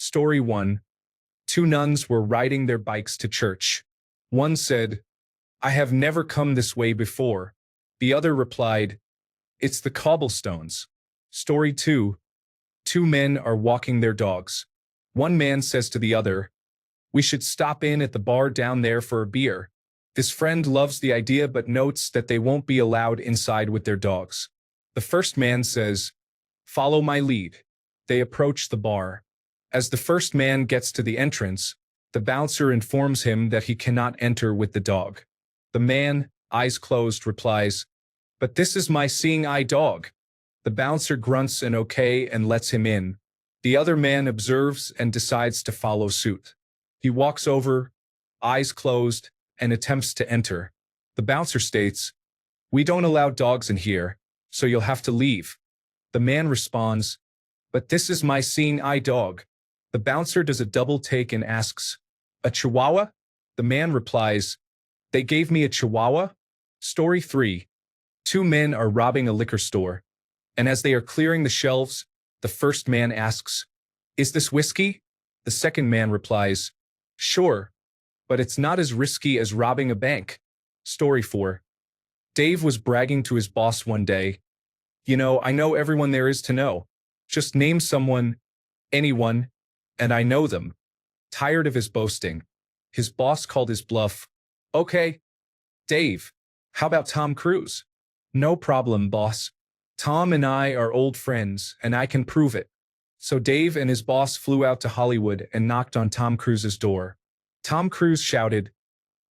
Story 1. Two nuns were riding their bikes to church. One said, "I have never come this way before." The other replied, "It's the cobblestones." Story 2. Two men are walking their dogs. One man says to the other, "We should stop in at the bar down there for a beer." This friend loves the idea but notes that they won't be allowed inside with their dogs. The first man says, "Follow my lead." They approach the bar. As the first man gets to the entrance, the bouncer informs him that he cannot enter with the dog. The man, eyes closed, replies, "But this is my seeing eye dog." The bouncer grunts an okay and lets him in. The other man observes and decides to follow suit. He walks over, eyes closed, and attempts to enter. The bouncer states, "We don't allow dogs in here, so you'll have to leave." The man responds, "But this is my seeing eye dog." The bouncer does a double take and asks, "A chihuahua?" The man replies, "They gave me a chihuahua." Story 3. Two men are robbing a liquor store, and as they are clearing the shelves, the first man asks, "Is this whiskey?" The second man replies, "Sure, but it's not as risky as robbing a bank." Story 4. Dave was bragging to his boss one day, I know everyone there is to know. Just name someone, anyone, and I know them." Tired of his boasting, his boss called his bluff. "Okay, Dave, how about Tom Cruise?" "No problem, boss. Tom and I are old friends, and I can prove it." So Dave and his boss flew out to Hollywood and knocked on Tom Cruise's door. Tom Cruise shouted,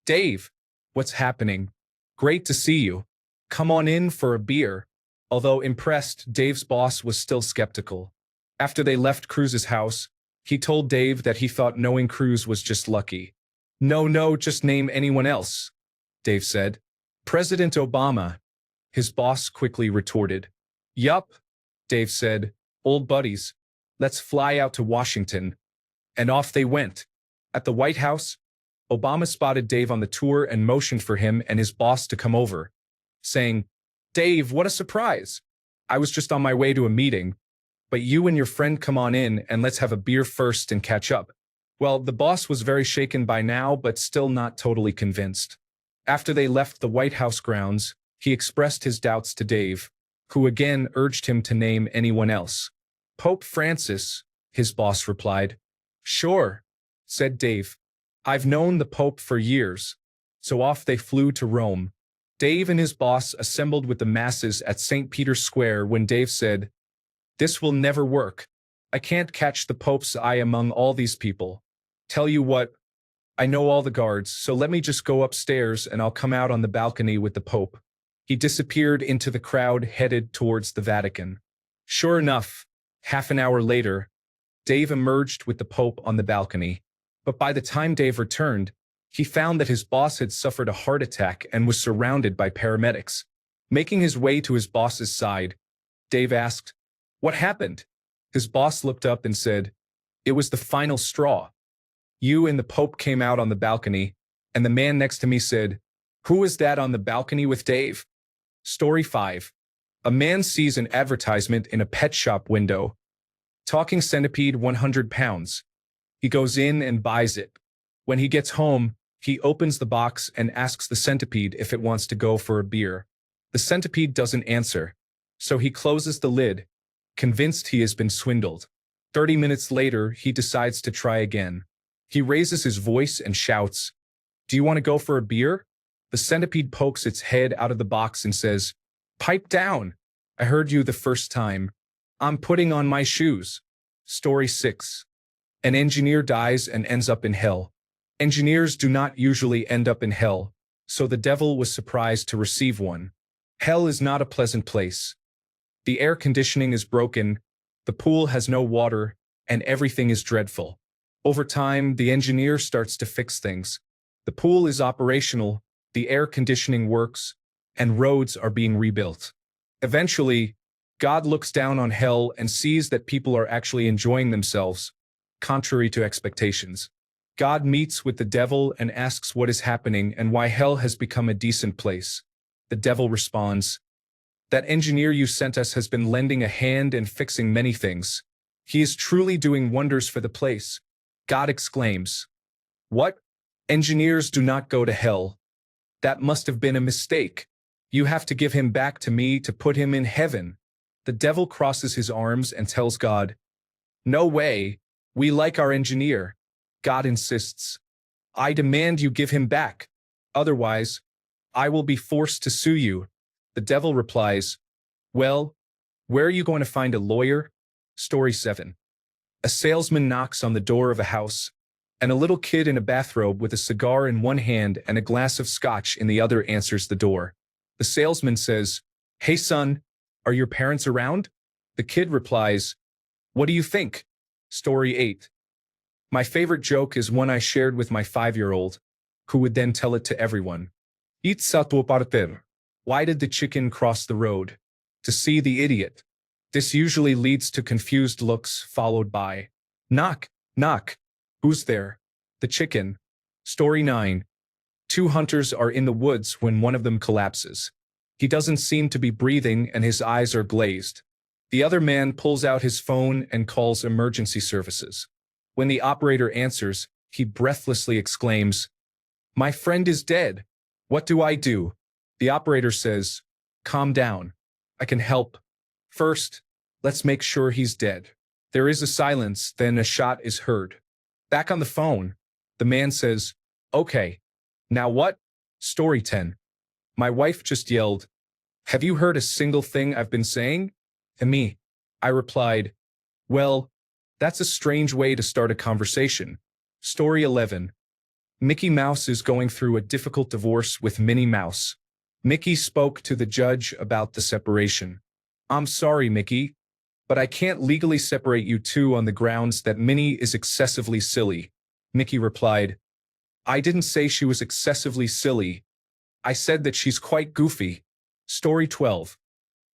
"Dave, what's happening? Great to see you. Come on in for a beer." Although impressed, Dave's boss was still skeptical. After they left Cruise's house, he told Dave that he thought knowing Cruise was just lucky. No, just name anyone else," Dave said. "President Obama," his boss quickly retorted. "Yup," Dave said, "old buddies. Let's fly out to Washington." And off they went. At the White House, Obama spotted Dave on the tour and motioned for him and his boss to come over, saying, "Dave, what a surprise. I was just on my way to a meeting, but you and your friend come on in and let's have a beer first and catch up." Well, the boss was very shaken by now, but still not totally convinced. After they left the White House grounds, he expressed his doubts to Dave, who again urged him to name anyone else. "Pope Francis," his boss replied. "Sure," said Dave. "I've known the Pope for years." So off they flew to Rome. Dave and his boss assembled with the masses at St. Peter's Square when Dave said, "This will never work. I can't catch the Pope's eye among all these people. Tell you what, I know all the guards, so let me just go upstairs and I'll come out on the balcony with the Pope." He disappeared into the crowd headed towards the Vatican. Sure enough, half an hour later, Dave emerged with the Pope on the balcony. But by the time Dave returned, he found that his boss had suffered a heart attack and was surrounded by paramedics. Making his way to his boss's side, Dave asked, "What happened?" His boss looked up and said, "It was the final straw. You and the Pope came out on the balcony, and the man next to me said, 'Who is that on the balcony with Dave?'" Story 5. A man sees an advertisement in a pet shop window. Talking centipede 100 pounds. He goes in and buys it. When he gets home, he opens the box and asks the centipede if it wants to go for a beer. The centipede doesn't answer, so he closes the lid, convinced he has been swindled. 30 minutes later, he decides to try again. He raises his voice and shouts, "Do you want to go for a beer?" The centipede pokes its head out of the box and says, "Pipe down. I heard you the first time. I'm putting on my shoes." Story 6. An engineer dies and ends up in hell. Engineers do not usually end up in hell, so the devil was surprised to receive one. Hell is not a pleasant place. The air conditioning is broken, the pool has no water, and everything is dreadful. Over time, the engineer starts to fix things. The pool is operational, the air conditioning works, and roads are being rebuilt. Eventually, God looks down on hell and sees that people are actually enjoying themselves, contrary to expectations. God meets with the devil and asks what is happening and why hell has become a decent place. The devil responds, "That engineer you sent us has been lending a hand and fixing many things. He is truly doing wonders for the place. God exclaims. What? Engineers do not go to hell. That must have been a mistake. You have to give him back to me to put him in heaven. The devil crosses his arms and tells God, No way. We like our engineer. God insists. I demand you give him back. Otherwise, I will be forced to sue you. The devil replies, Well, where are you going to find a lawyer? Story 7. A salesman knocks on the door of a house, and a little kid in a bathrobe with a cigar in one hand and a glass of scotch in the other answers the door. The salesman says, Hey son, are your parents around? The kid replies, What do you think? Story 8. My favorite joke is one I shared with my 5-year-old, who would then tell it to everyone. Itsato parter. Why did the chicken cross the road? To see the idiot. This usually leads to confused looks followed by, Knock, knock. Who's there? The chicken. Story 9. Two hunters are in the woods when one of them collapses. He doesn't seem to be breathing and his eyes are glazed. The other man pulls out his phone and calls emergency services. When the operator answers, he breathlessly exclaims, My friend is dead. What do I do? The operator says, Calm down. I can help. First, let's make sure he's dead. There is a silence, then a shot is heard. Back on the phone, the man says, Okay, now what? Story 10. My wife just yelled, Have you heard a single thing I've been saying? To me, I replied, Well, that's a strange way to start a conversation. Story 11. Mickey Mouse is going through a difficult divorce with Minnie Mouse. Mickey spoke to the judge about the separation. I'm sorry, Mickey, but I can't legally separate you two on the grounds that Minnie is excessively silly. Mickey replied, I didn't say she was excessively silly. I said that she's quite goofy. Story 12.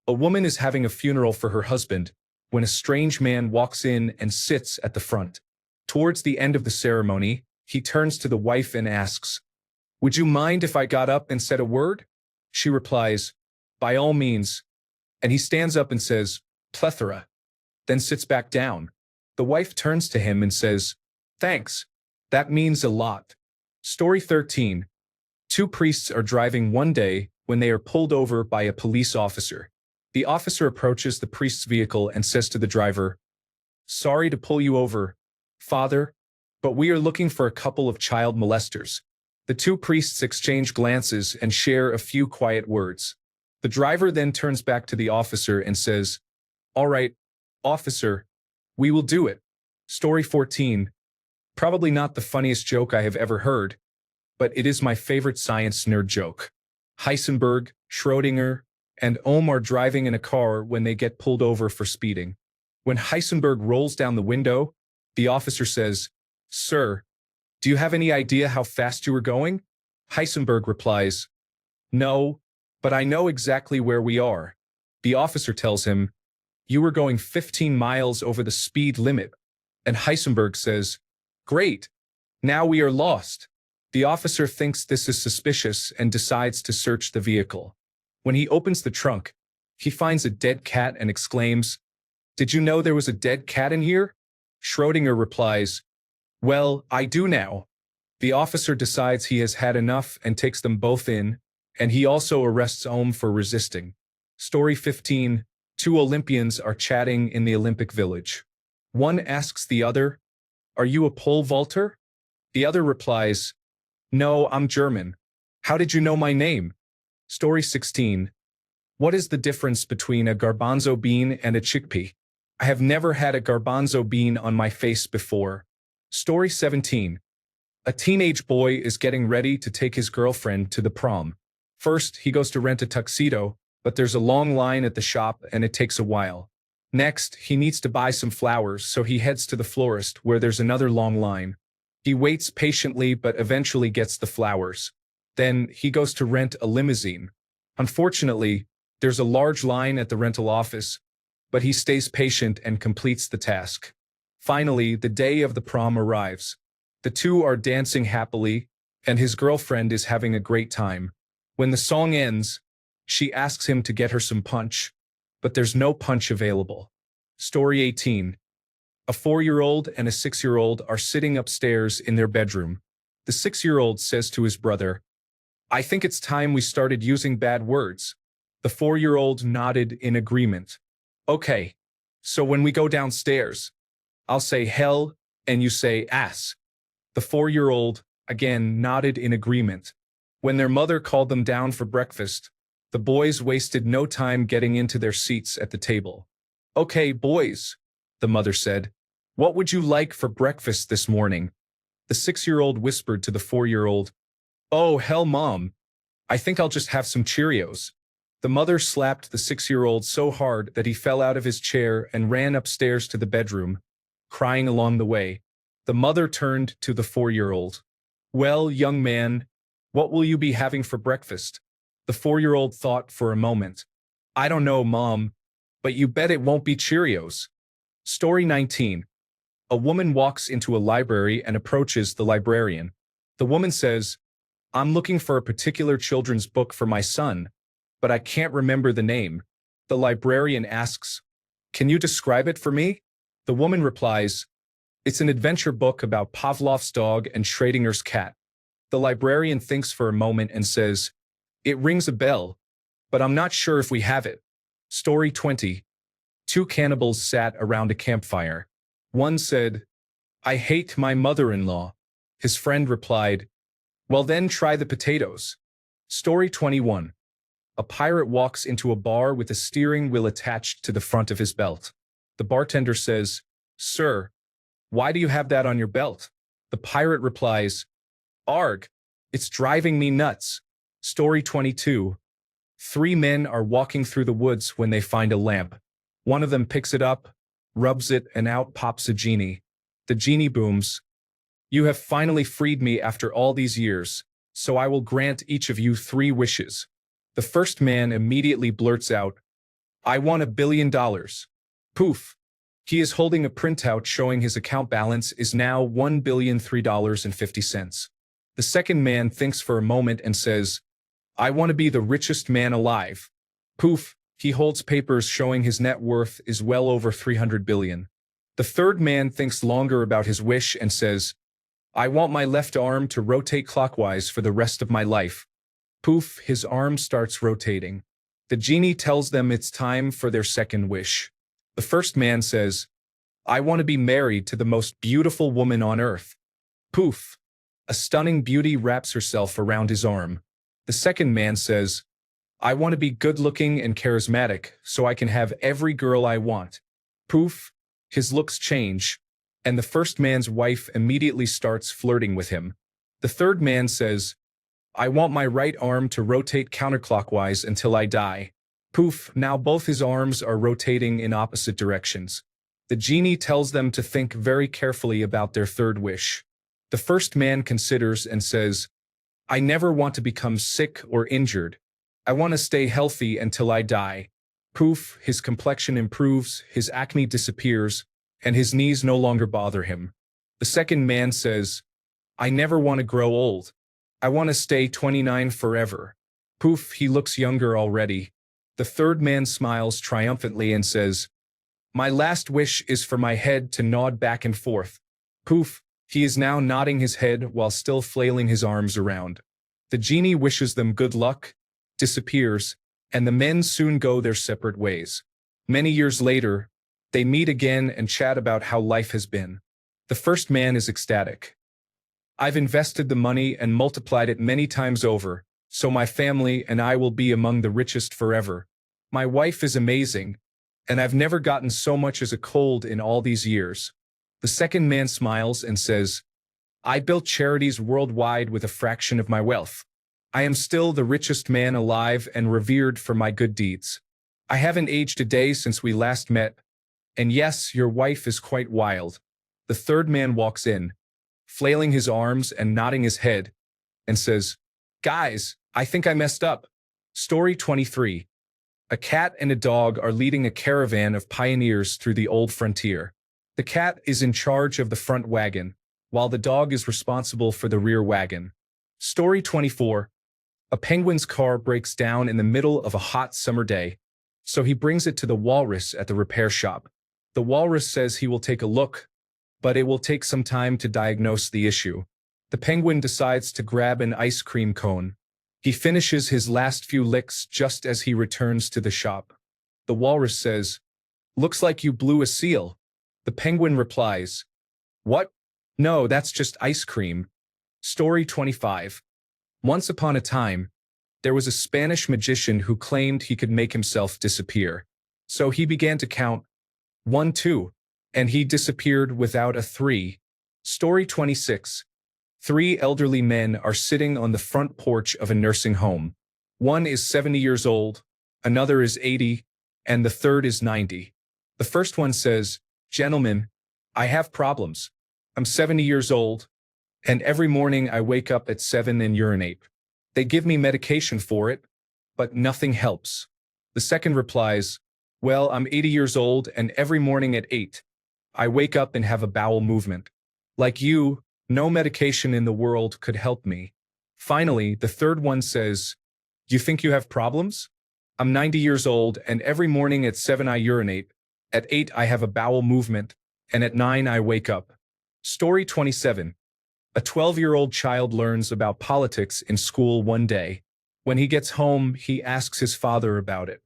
A woman is having a funeral for her husband when a strange man walks in and sits at the front. Towards the end of the ceremony, he turns to the wife and asks, Would you mind if I got up and said a word? She replies, By all means. And he stands up and says, Plethora, then sits back down. The wife turns to him and says, Thanks. That means a lot. Story 13. Two priests are driving one day when they are pulled over by a police officer. The officer approaches the priest's vehicle and says to the driver, Sorry to pull you over, Father, but we are looking for a couple of child molesters. The two priests exchange glances and share a few quiet words. The driver then turns back to the officer and says, All right, officer, we will do it. Story 14. Probably not the funniest joke I have ever heard, but it is my favorite science nerd joke. Heisenberg, Schrödinger, and Ohm are driving in a car when they get pulled over for speeding. When Heisenberg rolls down the window, the officer says, Sir, do you have any idea how fast you were going? Heisenberg replies, No, but I know exactly where we are. The officer tells him, You were going 15 miles over the speed limit. And Heisenberg says, Great, now we are lost. The officer thinks this is suspicious and decides to search the vehicle. When he opens the trunk, he finds a dead cat and exclaims, Did you know there was a dead cat in here? Schrödinger replies, Well, I do now. The officer decides he has had enough and takes them both in, and he also arrests Ohm for resisting. Story 15. Two Olympians are chatting in the Olympic Village. One asks the other, Are you a pole vaulter? The other replies, No, I'm German. How did you know my name? Story 16. What is the difference between a garbanzo bean and a chickpea? I have never had a garbanzo bean on my face before. Story 17. A teenage boy is getting ready to take his girlfriend to the prom. First, he goes to rent a tuxedo, but there's a long line at the shop and it takes a while. Next, he needs to buy some flowers, so he heads to the florist where there's another long line. He waits patiently but eventually gets the flowers. Then, he goes to rent a limousine. Unfortunately, there's a large line at the rental office, but he stays patient and completes the task. Finally, the day of the prom arrives. The two are dancing happily, and his girlfriend is having a great time. When the song ends, she asks him to get her some punch, but there's no punch available. Story 18. A 4-year-old and a 6-year-old are sitting upstairs in their bedroom. The 6-year-old says to his brother, I think it's time we started using bad words. The 4-year-old nodded in agreement. Okay, so when we go downstairs, I'll say hell and you say ass. The 4-year-old, again, nodded in agreement. When their mother called them down for breakfast, the boys wasted no time getting into their seats at the table. Okay, boys, the mother said, what would you like for breakfast this morning? The 6-year-old whispered to the 4-year-old, oh, hell, Mom. I think I'll just have some Cheerios. The mother slapped the 6-year-old so hard that he fell out of his chair and ran upstairs to the bedroom, crying along the way. The mother turned to the 4-year-old. Well, young man, what will you be having for breakfast? The 4-year-old thought for a moment. I don't know, Mom, but you bet it won't be Cheerios. Story 19. A woman walks into a library and approaches the librarian. The woman says, I'm looking for a particular children's book for my son, but I can't remember the name. The librarian asks, can you describe it for me? The woman replies, it's an adventure book about Pavlov's dog and Schrodinger's cat. The librarian thinks for a moment and says, it rings a bell, but I'm not sure if we have it. Story 20. Two cannibals sat around a campfire. One said, I hate my mother-in-law. His friend replied, well then try the potatoes. Story 21. A pirate walks into a bar with a steering wheel attached to the front of his belt. The bartender says, sir, why do you have that on your belt? The pirate replies, arg, it's driving me nuts. Story 22. Three men are walking through the woods when they find a lamp. One of them picks it up, rubs it, and out pops a genie. The genie booms. You have finally freed me after all these years, so I will grant each of you 3 wishes. The first man immediately blurts out, I want $1 billion. Poof. He is holding a printout showing his account balance is now $1,003.50. The second man thinks for a moment and says, I want to be the richest man alive. Poof. He holds papers showing his net worth is well over 300 billion. The third man thinks longer about his wish and says, I want my left arm to rotate clockwise for the rest of my life. Poof, his arm starts rotating. The genie tells them it's time for their second wish. The first man says, I want to be married to the most beautiful woman on earth. Poof, a stunning beauty wraps herself around his arm. The second man says, I want to be good-looking and charismatic so I can have every girl I want. Poof, his looks change, and the first man's wife immediately starts flirting with him. The third man says, I want my right arm to rotate counterclockwise until I die. Poof, now both his arms are rotating in opposite directions. The genie tells them to think very carefully about their third wish. The first man considers and says, I never want to become sick or injured. I want to stay healthy until I die. Poof, his complexion improves, his acne disappears, and his knees no longer bother him. The second man says, I never want to grow old. I want to stay 29 forever. Poof, he looks younger already. The third man smiles triumphantly and says, my last wish is for my head to nod back and forth. Poof, he is now nodding his head while still flailing his arms around. The genie wishes them good luck, disappears, and the men soon go their separate ways. Many years later, they meet again and chat about how life has been. The first man is ecstatic. I've invested the money and multiplied it many times over, so my family and I will be among the richest forever. My wife is amazing, and I've never gotten so much as a cold in all these years. The second man smiles and says, I built charities worldwide with a fraction of my wealth. I am still the richest man alive and revered for my good deeds. I haven't aged a day since we last met, and yes, your wife is quite wild. The third man walks in, flailing his arms and nodding his head, and says, guys, I think I messed up. Story 23. A cat and a dog are leading a caravan of pioneers through the old frontier. The cat is in charge of the front wagon, while the dog is responsible for the rear wagon. Story 24. A penguin's car breaks down in the middle of a hot summer day, so he brings it to the walrus at the repair shop. The walrus says he will take a look, but it will take some time to diagnose the issue. The penguin decides to grab an ice cream cone. He finishes his last few licks just as he returns to the shop. The walrus says, "Looks like you blew a seal." The penguin replies, "What? No, that's just ice cream." Story 25. Once upon a time, there was a Spanish magician who claimed he could make himself disappear. So he began to count 1, 2, and he disappeared without a 3. Story 26. 3 elderly men are sitting on the front porch of a nursing home. One is 70 years old, another is 80, and the third is 90. The first one says, "Gentlemen, I have problems. I'm 70 years old, and every morning I wake up at 7 and urinate. They give me medication for it, but nothing helps." The second replies, "Well, I'm 80 years old, and every morning at 8, I wake up and have a bowel movement. Like you, no medication in the world could help me." Finally, the third one says, "You think you have problems? I'm 90 years old, and every morning at 7 I urinate, at 8 I have a bowel movement, and at 9 I wake up." Story 27. A 12-year-old child learns about politics in school one day. When he gets home, he asks his father about it.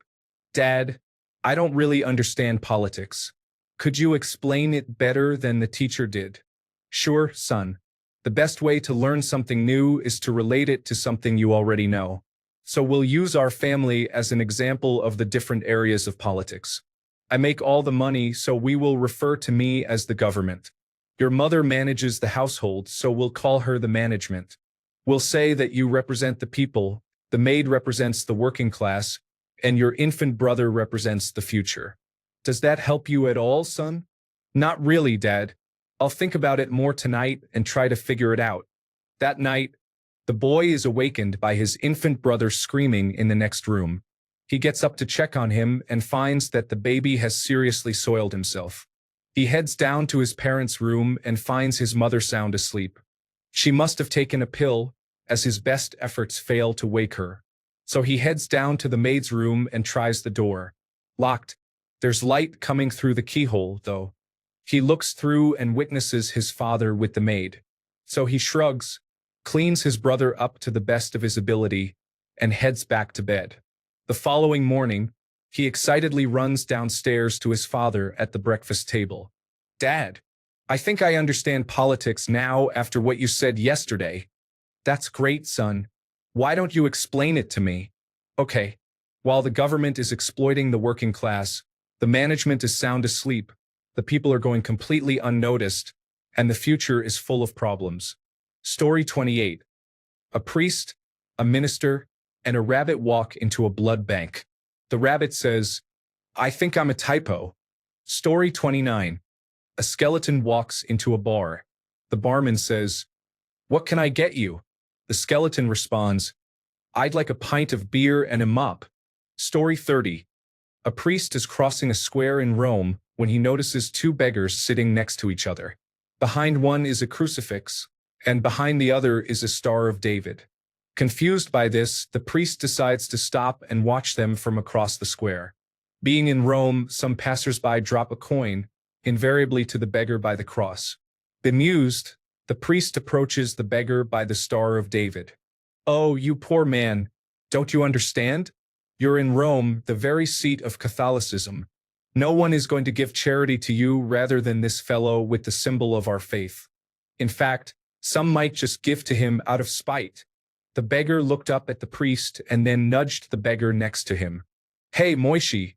"Dad, I don't really understand politics. Could you explain it better than the teacher did?" "Sure, son. The best way to learn something new is to relate it to something you already know. So we'll use our family as an example of the different areas of politics. I make all the money, so we will refer to me as the government. Your mother manages the household, so we'll call her the management. We'll say that you represent the people, the maid represents the working class, and your infant brother represents the future. Does that help you at all, son?" "Not really, Dad. I'll think about it more tonight and try to figure it out." That night, the boy is awakened by his infant brother screaming in the next room. He gets up to check on him and finds that the baby has seriously soiled himself. He heads down to his parents' room and finds his mother sound asleep. She must have taken a pill, as his best efforts fail to wake her. So he heads down to the maid's room and tries the door. Locked. There's light coming through the keyhole, though. He looks through and witnesses his father with the maid. So he shrugs, cleans his brother up to the best of his ability, and heads back to bed. The following morning, he excitedly runs downstairs to his father at the breakfast table. "Dad, I think I understand politics now after what you said yesterday." "That's great, son. Why don't you explain it to me?" "Okay. While the government is exploiting the working class, the management is sound asleep, the people are going completely unnoticed, and the future is full of problems." Story 28. A priest, a minister, and a rabbit walk into a blood bank. The rabbit says, "I think I'm a typo." Story 29. A skeleton walks into a bar. The barman says, "What can I get you?" The skeleton responds, "I'd like a pint of beer and a mop." Story 30. A priest is crossing a square in Rome when he notices 2 beggars sitting next to each other. Behind one is a crucifix, and behind the other is a Star of David. Confused by this, the priest decides to stop and watch them from across the square. Being in Rome, some passersby drop a coin, invariably to the beggar by the cross. Bemused, the priest approaches the beggar by the Star of David. "Oh, you poor man, don't you understand? You're in Rome, the very seat of Catholicism. No one is going to give charity to you rather than this fellow with the symbol of our faith. In fact, some might just give to him out of spite." The beggar looked up at the priest and then nudged the beggar next to him. "Hey, Moishi,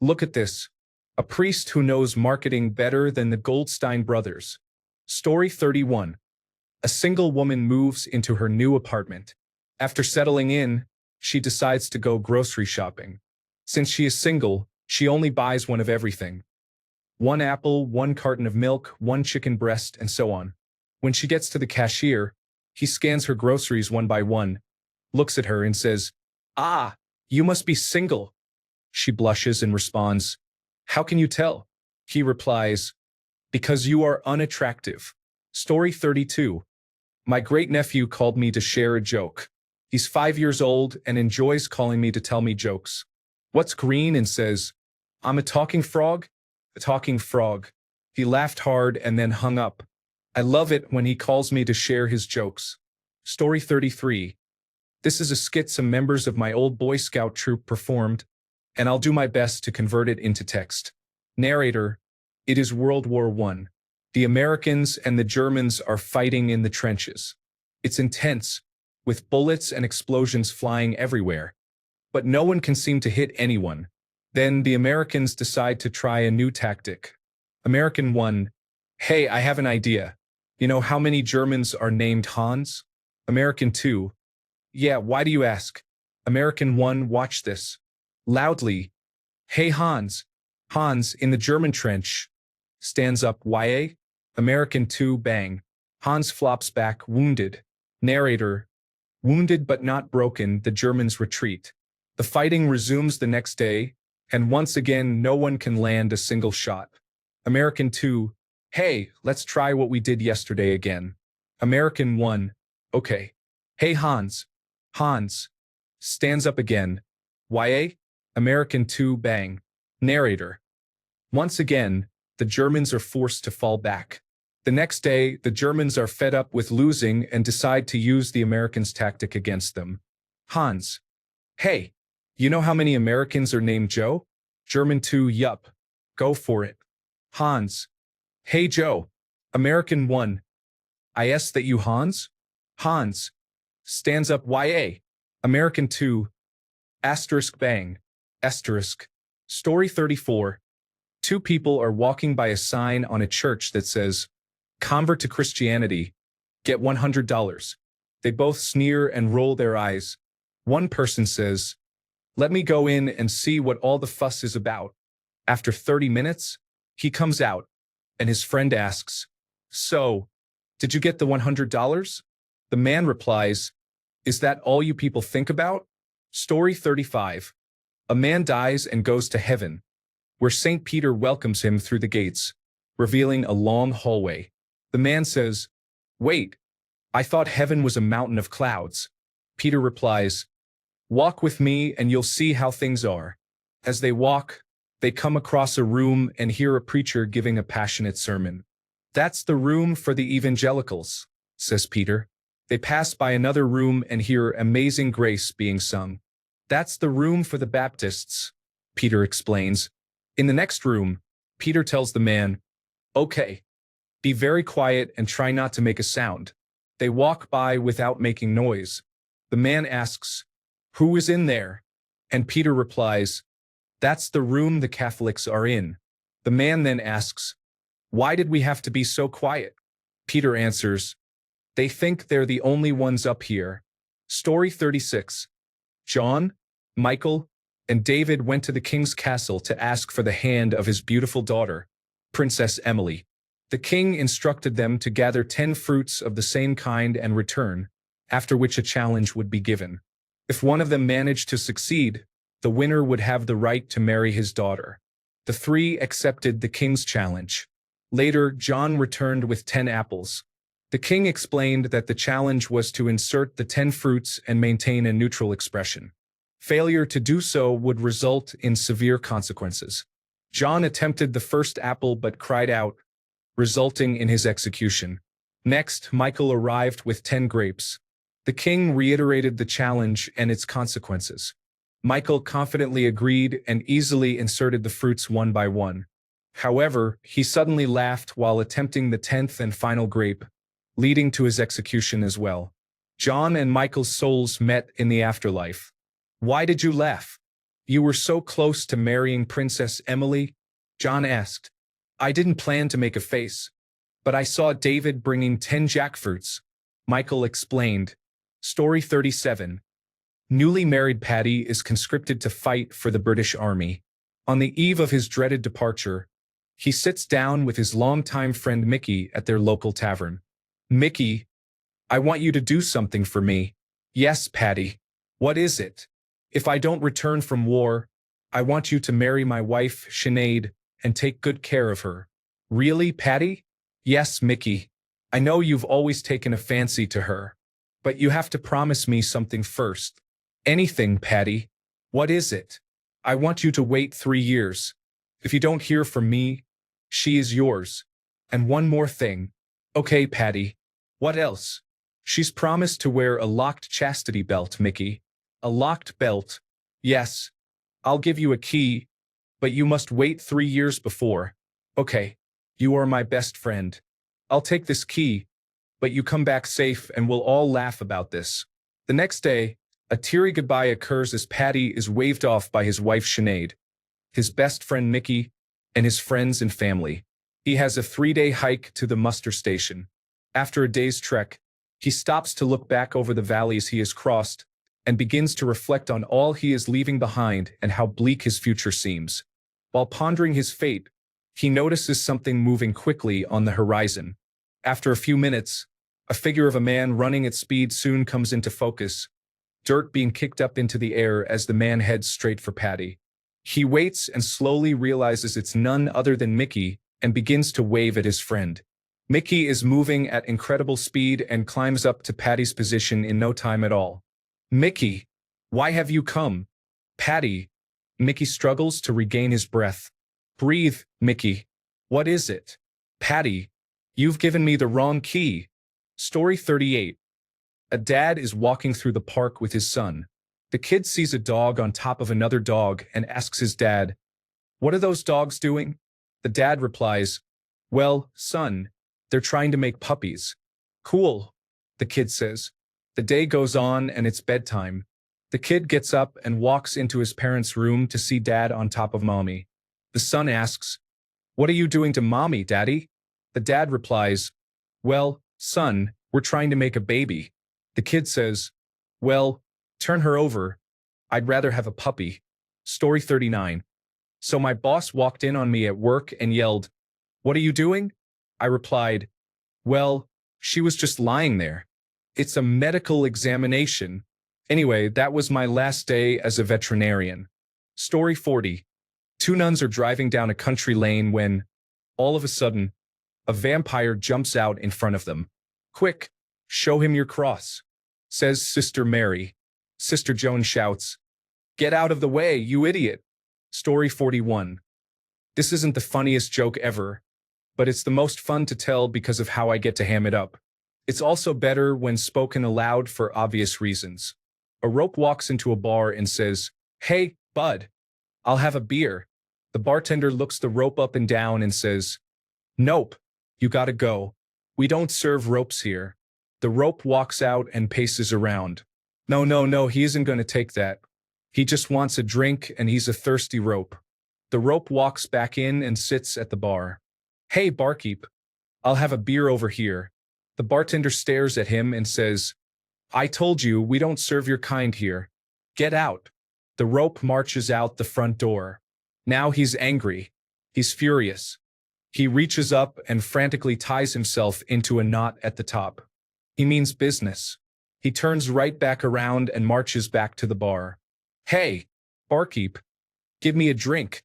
look at this. A priest who knows marketing better than the Goldstein brothers." Story 31. A single woman moves into her new apartment. After settling in, she decides to go grocery shopping. Since she is single, she only buys one of everything. 1 apple, 1 carton of milk, 1 chicken breast, and so on. When she gets to the cashier, he scans her groceries one by one, looks at her and says, "Ah, you must be single." She blushes and responds, "How can you tell?" He replies, "Because you are unattractive." Story 32. My great-nephew called me to share a joke. He's 5 years old and enjoys calling me to tell me jokes. "What's green?" and says, "I'm a talking frog." the talking frog. He laughed hard and then hung up. I love it when he calls me to share his jokes. Story 33. This is a skit some members of my old Boy Scout troop performed, and I'll do my best to convert it into text. Narrator, it is World War I. The Americans and the Germans are fighting in the trenches. It's intense, with bullets and explosions flying everywhere. But no one can seem to hit anyone. Then the Americans decide to try a new tactic. American 1, hey, I have an idea. You know how many Germans are named Hans? American 2, yeah, why do you ask? American 1, watch this. Loudly, hey Hans. Hans, in the German trench. Stands up, YA? American 2, bang. Hans flops back, wounded. Narrator, wounded but not broken, the Germans retreat. The fighting resumes the next day, and once again no one can land a single shot. American 2, hey, let's try what we did yesterday again. American 1, okay. Hey Hans. Hans. Stands up again. YA? American 2, bang. Narrator. Once again, the Germans are forced to fall back. The next day, the Germans are fed up with losing and decide to use the Americans' tactic against them. Hans. Hey, you know how many Americans are named Joe? German 2, yup. Go for it. Hans. Hey Joe. American 1. I asked that you Hans? Hans. Stands up, YA. American 2. Asterisk bang. Asterisk. Story 34. Two people are walking by a sign on a church that says, Convert to Christianity. Get $100. They both sneer and roll their eyes. One person says, Let me go in and see what all the fuss is about. After 30 minutes, he comes out, and his friend asks, So, did you get the $100? The man replies, Is that all you people think about? Story 35. A man dies and goes to heaven, where St. Peter welcomes him through the gates, revealing a long hallway. The man says, Wait, I thought heaven was a mountain of clouds. Peter replies, Walk with me and you'll see how things are. As they walk, they come across a room and hear a preacher giving a passionate sermon. That's the room for the evangelicals, says Peter. They pass by another room and hear Amazing Grace being sung. That's the room for the Baptists, Peter explains. In the next room, Peter tells the man, Okay, be very quiet and try not to make a sound. They walk by without making noise. The man asks, Who is in there? And Peter replies, That's the room the Catholics are in. The man then asks, Why did we have to be so quiet? Peter answers, They think they're the only ones up here. Story 36. John, Michael, and David went to the king's castle to ask for the hand of his beautiful daughter, Princess Emily. The king instructed them to gather 10 fruits of the same kind and return, after which a challenge would be given. If one of them managed to succeed, the winner would have the right to marry his daughter. The three accepted the king's challenge. Later, John returned with 10 apples. The king explained that the challenge was to insert the 10 fruits and maintain a neutral expression. Failure to do so would result in severe consequences. John attempted the first apple but cried out, resulting in his execution. Next, Michael arrived with 10 grapes. The king reiterated the challenge and its consequences. Michael confidently agreed and easily inserted the fruits one by one. However, he suddenly laughed while attempting the 10th and final grape, leading to his execution as well. John and Michael's souls met in the afterlife. Why did you laugh? You were so close to marrying Princess Emily? John asked. I didn't plan to make a face, but I saw David bringing 10 jackfruits. Michael explained. Story 37. Newly married Paddy is conscripted to fight for the British Army. On the eve of his dreaded departure, he sits down with his longtime friend Mickey at their local tavern. Mickey, I want you to do something for me. Yes, Paddy. What is it? If I don't return from war, I want you to marry my wife, Sinead, and take good care of her. Really, Paddy? Yes, Mickey. I know you've always taken a fancy to her, but you have to promise me something first. Anything, Paddy. What is it? I want you to wait 3 years. If you don't hear from me, she is yours. And one more thing. Okay, Patty. What else? She's promised to wear a locked chastity belt, Mickey. A locked belt. Yes. I'll give you a key, but you must wait 3 years before. Okay. You are my best friend. I'll take this key, but you come back safe and we'll all laugh about this. The next day, a teary goodbye occurs as Patty is waved off by his wife Sinead, his best friend Mickey, and his friends and family. He has a 3-day hike to the muster station. After a day's trek, he stops to look back over the valleys he has crossed and begins to reflect on all he is leaving behind and how bleak his future seems. While pondering his fate, he notices something moving quickly on the horizon. After a few minutes, a figure of a man running at speed soon comes into focus, dirt being kicked up into the air as the man heads straight for Patty. He waits and slowly realizes it's none other than Mickey and begins to wave at his friend. Mickey is moving at incredible speed and climbs up to Patty's position in no time at all. Mickey, why have you come? Patty. Mickey struggles to regain his breath. Breathe, Mickey. What is it? Patty, you've given me the wrong key. Story 38. A dad is walking through the park with his son. The kid sees a dog on top of another dog and asks his dad, "What are those dogs doing?" The dad replies, "Well, son, they're trying to make puppies." "Cool," the kid says. The day goes on and it's bedtime. The kid gets up and walks into his parents' room to see dad on top of mommy. The son asks, "What are you doing to mommy, daddy?" The dad replies, "Well, son, we're trying to make a baby." The kid says, "Well, turn her over. I'd rather have a puppy." Story 39. So my boss walked in on me at work and yelled, "What are you doing?" I replied, "Well, she was just lying there. It's a medical examination." Anyway, that was my last day as a veterinarian. Story 40. Two nuns are driving down a country lane when, all of a sudden, a vampire jumps out in front of them. "Quick, show him your cross," says Sister Mary. Sister Joan shouts, "Get out of the way, you idiot." Story 41. This isn't the funniest joke ever, but it's the most fun to tell because of how I get to ham it up. It's also better when spoken aloud for obvious reasons. A rope walks into a bar and says, "Hey, bud, I'll have a beer." The bartender looks the rope up and down and says, "Nope, you gotta go. We don't serve ropes here." The rope walks out and paces around. No, he isn't going to take that. He just wants a drink and he's a thirsty rope. The rope walks back in and sits at the bar. "Hey, barkeep, I'll have a beer over here." The bartender stares at him and says, "I told you we don't serve your kind here. Get out." The rope marches out the front door. Now he's angry. He's furious. He reaches up and frantically ties himself into a knot at the top. He means business. He turns right back around and marches back to the bar. "Hey, barkeep, give me a drink."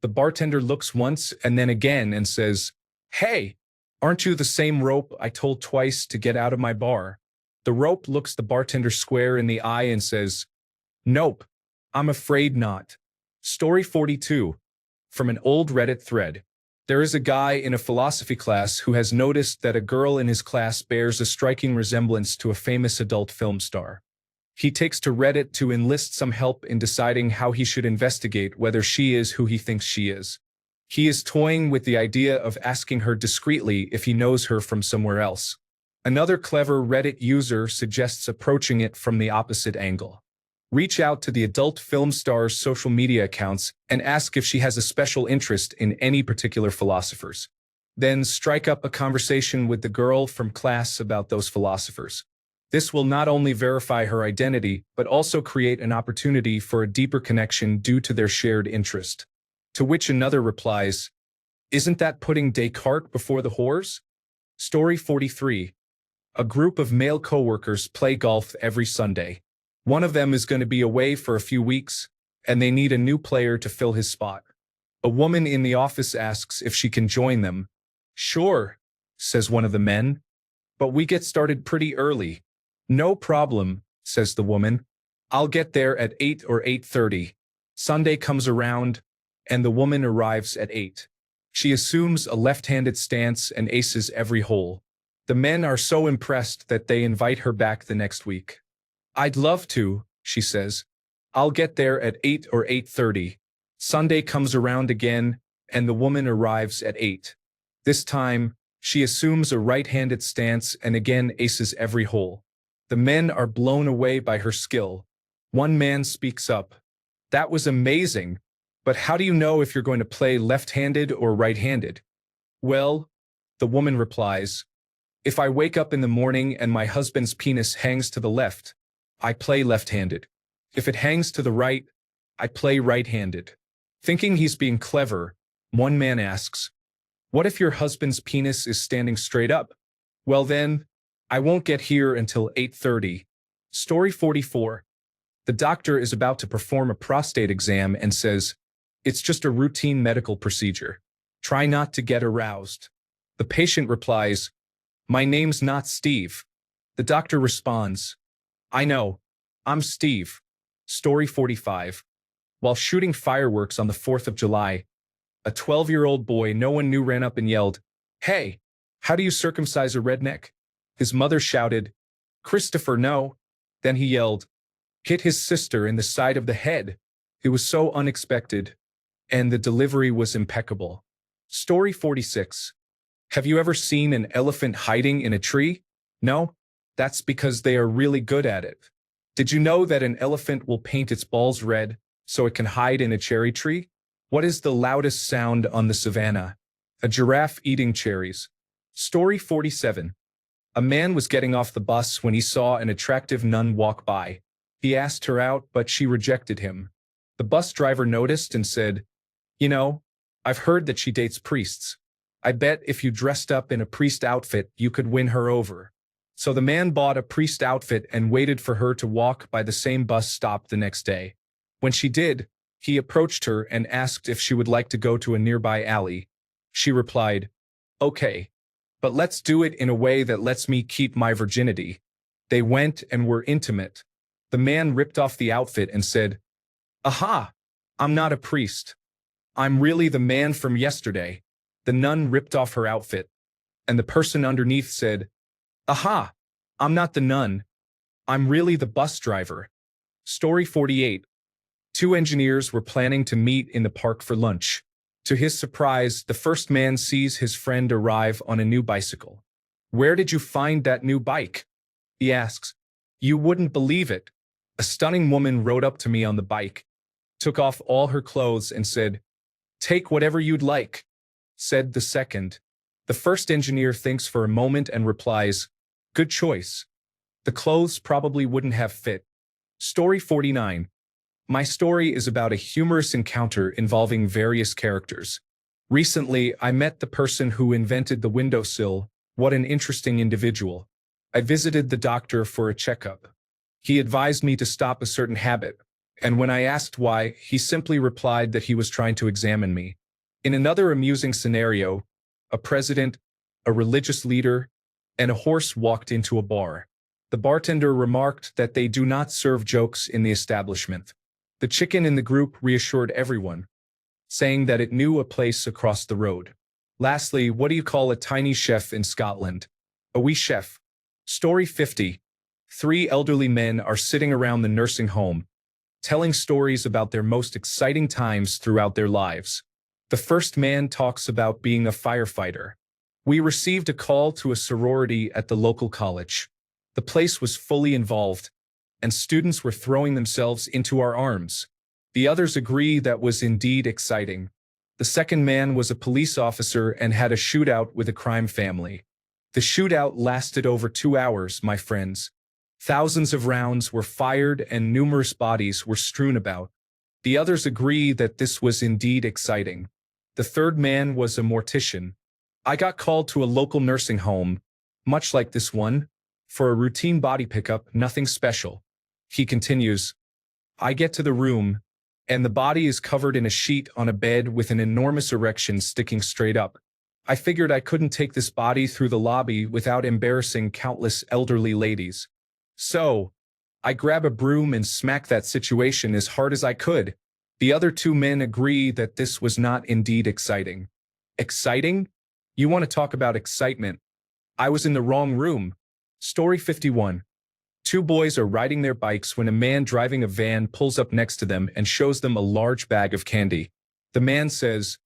The bartender looks once and then again and says, "Hey, aren't you the same rope I told twice to get out of my bar?" The rope looks the bartender square in the eye and says, "Nope, I'm afraid not." Story 42. From an old Reddit thread. There is a guy in a philosophy class who has noticed that a girl in his class bears a striking resemblance to a famous adult film star. He takes to Reddit to enlist some help in deciding how he should investigate whether she is who he thinks she is. He is toying with the idea of asking her discreetly if he knows her from somewhere else. Another clever Reddit user suggests approaching it from the opposite angle. Reach out to the adult film star's social media accounts and ask if she has a special interest in any particular philosophers. Then strike up a conversation with the girl from class about those philosophers. This will not only verify her identity, but also create an opportunity for a deeper connection due to their shared interest. To which another replies, "Isn't that putting Descartes before the whores?" Story 43. A group of male coworkers play golf every Sunday. One of them is going to be away for a few weeks, and they need a new player to fill his spot. A woman in the office asks if she can join them. "Sure," says one of the men, "but we get started pretty early." "No problem," says the woman. "I'll get there at 8 or 8:30. Sunday comes around, and the woman arrives at 8. She assumes a left-handed stance and aces every hole. The men are so impressed that they invite her back the next week. "I'd love to," she says. "I'll get there at 8 or 8:30. Sunday comes around again, and the woman arrives at 8. This time, she assumes a right-handed stance and again aces every hole. The men are blown away by her skill. One man speaks up. "That was amazing, but how do you know if you're going to play left-handed or right-handed?" "Well," the woman replies, "if I wake up in the morning and my husband's penis hangs to the left, I play left-handed. If it hangs to the right, I play right-handed." Thinking he's being clever, one man asks, "What if your husband's penis is standing straight up?" "Well then, I won't get here until 8:30. Story 44. The doctor is about to perform a prostate exam and says, "It's just a routine medical procedure. Try not to get aroused." The patient replies, "My name's not Steve." The doctor responds, "I know. I'm Steve." Story 45. While shooting fireworks on the 4th of July, a 12-year-old boy no one knew ran up and yelled, "Hey, how do you circumcise a redneck?" His mother shouted, "Christopher, no." Then he yelled, "Hit his sister in the side of the head." It was so unexpected, and the delivery was impeccable. Story 46. Have you ever seen an elephant hiding in a tree? No? That's because they are really good at it. Did you know that an elephant will paint its balls red so it can hide in a cherry tree? What is the loudest sound on the savannah? A giraffe eating cherries. Story 47. A man was getting off the bus when he saw an attractive nun walk by. He asked her out, but she rejected him. The bus driver noticed and said, "You know, I've heard that she dates priests. I bet if you dressed up in a priest outfit, you could win her over." So the man bought a priest outfit and waited for her to walk by the same bus stop the next day. When she did, he approached her and asked if she would like to go to a nearby alley. She replied, "Okay, but let's do it in a way that lets me keep my virginity." They went and were intimate. The man ripped off the outfit and said, "Aha, I'm not a priest. I'm really the man from yesterday." The nun ripped off her outfit, and the person underneath said, "Aha, I'm not the nun. I'm really the bus driver." Story 48. Two engineers were planning to meet in the park for lunch. To his surprise, the first man sees his friend arrive on a new bicycle. "Where did you find that new bike?" he asks. "You wouldn't believe it. A stunning woman rode up to me on the bike, took off all her clothes and said, 'Take whatever you'd like,'" said the second. The first engineer thinks for a moment and replies, "Good choice. The clothes probably wouldn't have fit." Story 49. My story is about a humorous encounter involving various characters. Recently, I met the person who invented the windowsill. What an interesting individual. I visited the doctor for a checkup. He advised me to stop a certain habit, and when I asked why, he simply replied that he was trying to examine me. In another amusing scenario, a president, a religious leader, and a horse walked into a bar. The bartender remarked that they do not serve jokes in the establishment. The chicken in the group reassured everyone, saying that it knew a place across the road. Lastly, what do you call a tiny chef in Scotland? A wee chef. Story 50. Three elderly men are sitting around the nursing home, telling stories about their most exciting times throughout their lives. The first man talks about being a firefighter. "We received a call to a sorority at the local college. The place was fully involved, and students were throwing themselves into our arms. The others agree that was indeed exciting." The second man was a police officer and had a shootout with a crime family. "The shootout lasted over 2 hours, my friends. Thousands of rounds were fired and numerous bodies were strewn about. The others agree that this was indeed exciting." The third man was a mortician. "I got called to a local nursing home, much like this one, for a routine body pickup, nothing special." He continues, "I get to the room, and the body is covered in a sheet on a bed with an enormous erection sticking straight up. I figured I couldn't take this body through the lobby without embarrassing countless elderly ladies. So, I grab a broom and smack that situation as hard as I could. The other two men agree that this was not indeed exciting. Exciting? You want to talk about excitement? I was in the wrong room. Story 51. Two boys are riding their bikes when a man driving a van pulls up next to them and shows them a large bag of candy. The man says,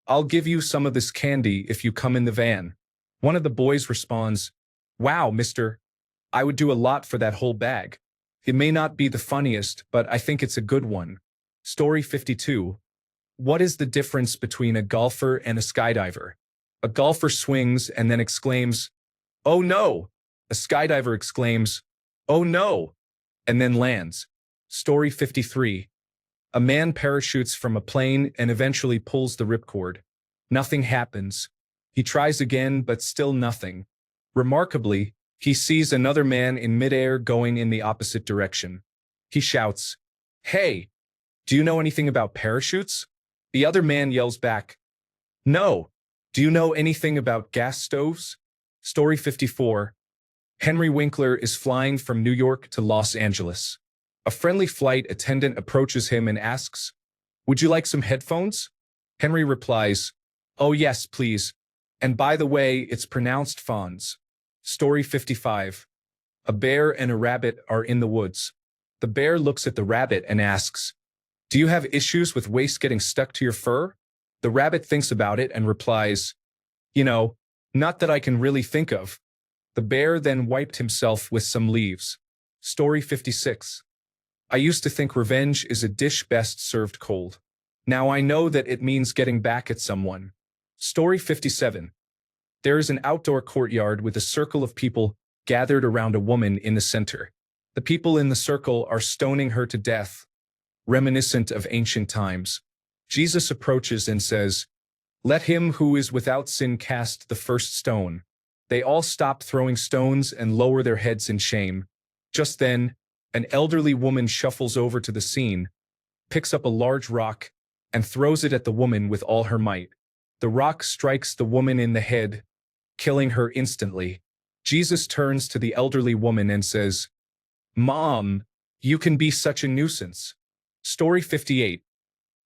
"I'll give you some of this candy if you come in the van." One of the boys responds, "Wow, mister, I would do a lot for that whole bag. It may not be the funniest, but I think it's a good one." Story 52. What is the difference between a golfer and a skydiver? A golfer swings and then exclaims, "Oh no!" A skydiver exclaims, "Oh no!" and then lands. Story 53. A man parachutes from a plane and eventually pulls the ripcord. Nothing happens. He tries again, but still nothing. Remarkably, he sees another man in midair going in the opposite direction. He shouts, "Hey, do you know anything about parachutes?" The other man yells back, "No. Do you know anything about gas stoves?" Story 54. Henry Winkler is flying from New York to Los Angeles. A friendly flight attendant approaches him and asks, "Would you like some headphones?" Henry replies, "Oh yes, please. And by the way, it's pronounced fawns." Story 55. A bear and a rabbit are in the woods. The bear looks at the rabbit and asks, "Do you have issues with waste getting stuck to your fur?" The rabbit thinks about it and replies, "Not that I can really think of." The bear then wiped himself with some leaves. Story 56. I used to think revenge is a dish best served cold. Now I know that it means getting back at someone. Story 57. There is an outdoor courtyard with a circle of people gathered around a woman in the center. The people in the circle are stoning her to death, reminiscent of ancient times. Jesus approaches and says, "Let him who is without sin cast the first stone." They all stop throwing stones and lower their heads in shame. Just then, an elderly woman shuffles over to the scene, picks up a large rock, and throws it at the woman with all her might. The rock strikes the woman in the head, killing her instantly. Jesus turns to the elderly woman and says, "Mom, you can be such a nuisance." Story 58.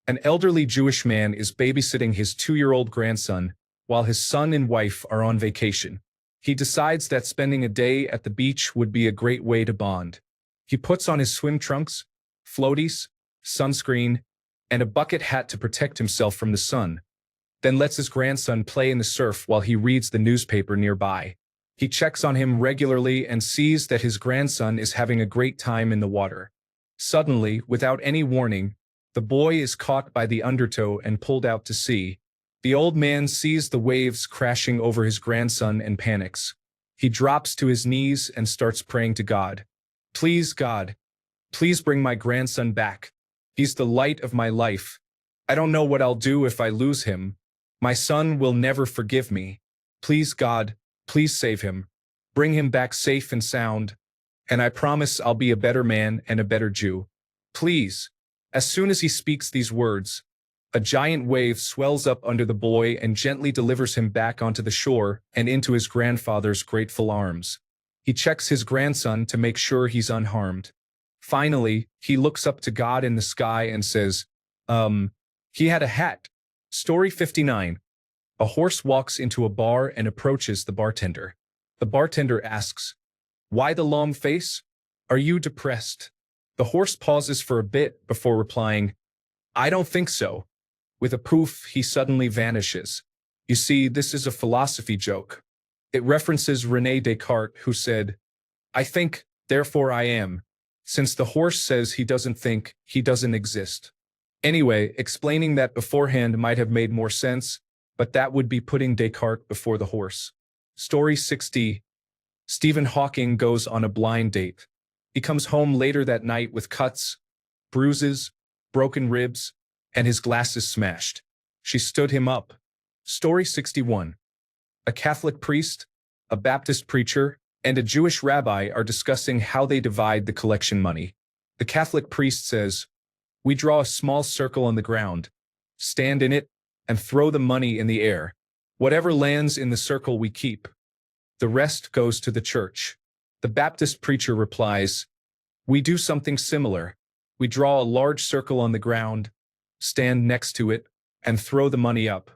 An elderly Jewish man is babysitting his 2-year-old grandson while his son and wife are on vacation. He decides that spending a day at the beach would be a great way to bond. He puts on his swim trunks, floaties, sunscreen, and a bucket hat to protect himself from the sun, then lets his grandson play in the surf while he reads the newspaper nearby. He checks on him regularly and sees that his grandson is having a great time in the water. Suddenly, without any warning, the boy is caught by the undertow and pulled out to sea. The old man sees the waves crashing over his grandson and panics. He drops to his knees and starts praying to God. "Please, God, please bring my grandson back. He's the light of my life. I don't know what I'll do if I lose him. My son will never forgive me. Please, God, please save him. Bring him back safe and sound. And I promise I'll be a better man and a better Jew. Please." As soon as he speaks these words, a giant wave swells up under the boy and gently delivers him back onto the shore and into his grandfather's grateful arms. He checks his grandson to make sure he's unharmed. Finally, he looks up to God in the sky and says, he had a hat." Story 59. A horse walks into a bar and approaches the bartender. The bartender asks, "Why the long face? Are you depressed?" The horse pauses for a bit before replying, "I don't think so." With a poof, he suddenly vanishes. You see, this is a philosophy joke. It references René Descartes, who said, "I think, therefore I am." Since the horse says he doesn't think, he doesn't exist. Anyway, explaining that beforehand might have made more sense, but that would be putting Descartes before the horse. Story 60. Stephen Hawking goes on a blind date. He comes home later that night with cuts, bruises, broken ribs, and his glasses smashed. She stood him up. Story 61. A Catholic priest, a Baptist preacher, and a Jewish rabbi are discussing how they divide the collection money. The Catholic priest says, "We draw a small circle on the ground, stand in it, and throw the money in the air. Whatever lands in the circle we keep. The rest goes to the church." The Baptist preacher replies, "We do something similar. We draw a large circle on the ground, stand next to it, and throw the money up.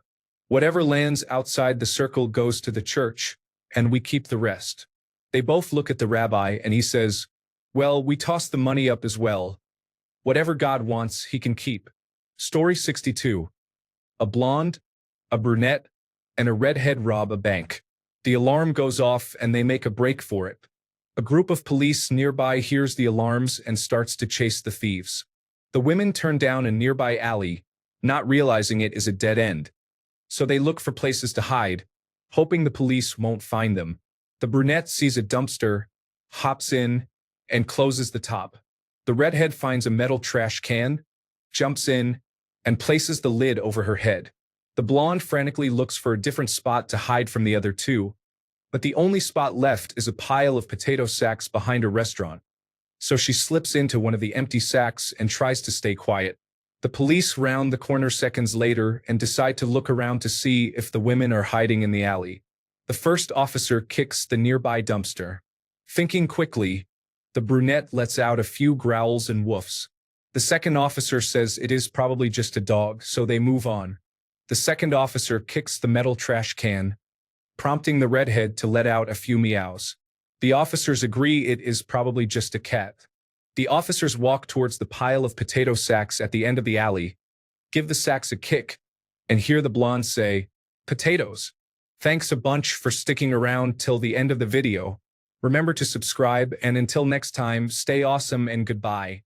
Whatever lands outside the circle goes to the church, and we keep the rest. They both look at the rabbi, and he says, "Well, we toss the money up as well. Whatever God wants, he can keep." Story 62. A blonde, a brunette, and a redhead rob a bank. The alarm goes off and they make a break for it. A group of police nearby hears the alarms and starts to chase the thieves. The women turn down a nearby alley, not realizing it is a dead end. So they look for places to hide, hoping the police won't find them. The brunette sees a dumpster, hops in, and closes the top. The redhead finds a metal trash can, jumps in, and places the lid over her head. The blonde frantically looks for a different spot to hide from the other two, but the only spot left is a pile of potato sacks behind a restaurant. So she slips into one of the empty sacks and tries to stay quiet. The police round the corner seconds later and decide to look around to see if the women are hiding in the alley. The first officer kicks the nearby dumpster. Thinking quickly, the brunette lets out a few growls and woofs. The second officer says it is probably just a dog, so they move on. The second officer kicks the metal trash can, prompting the redhead to let out a few meows. The officers agree it is probably just a cat. The officers walk towards the pile of potato sacks at the end of the alley, give the sacks a kick, and hear the blonde say, "Potatoes. Thanks a bunch for sticking around till the end of the video. Remember to subscribe, and until next time, stay awesome and goodbye."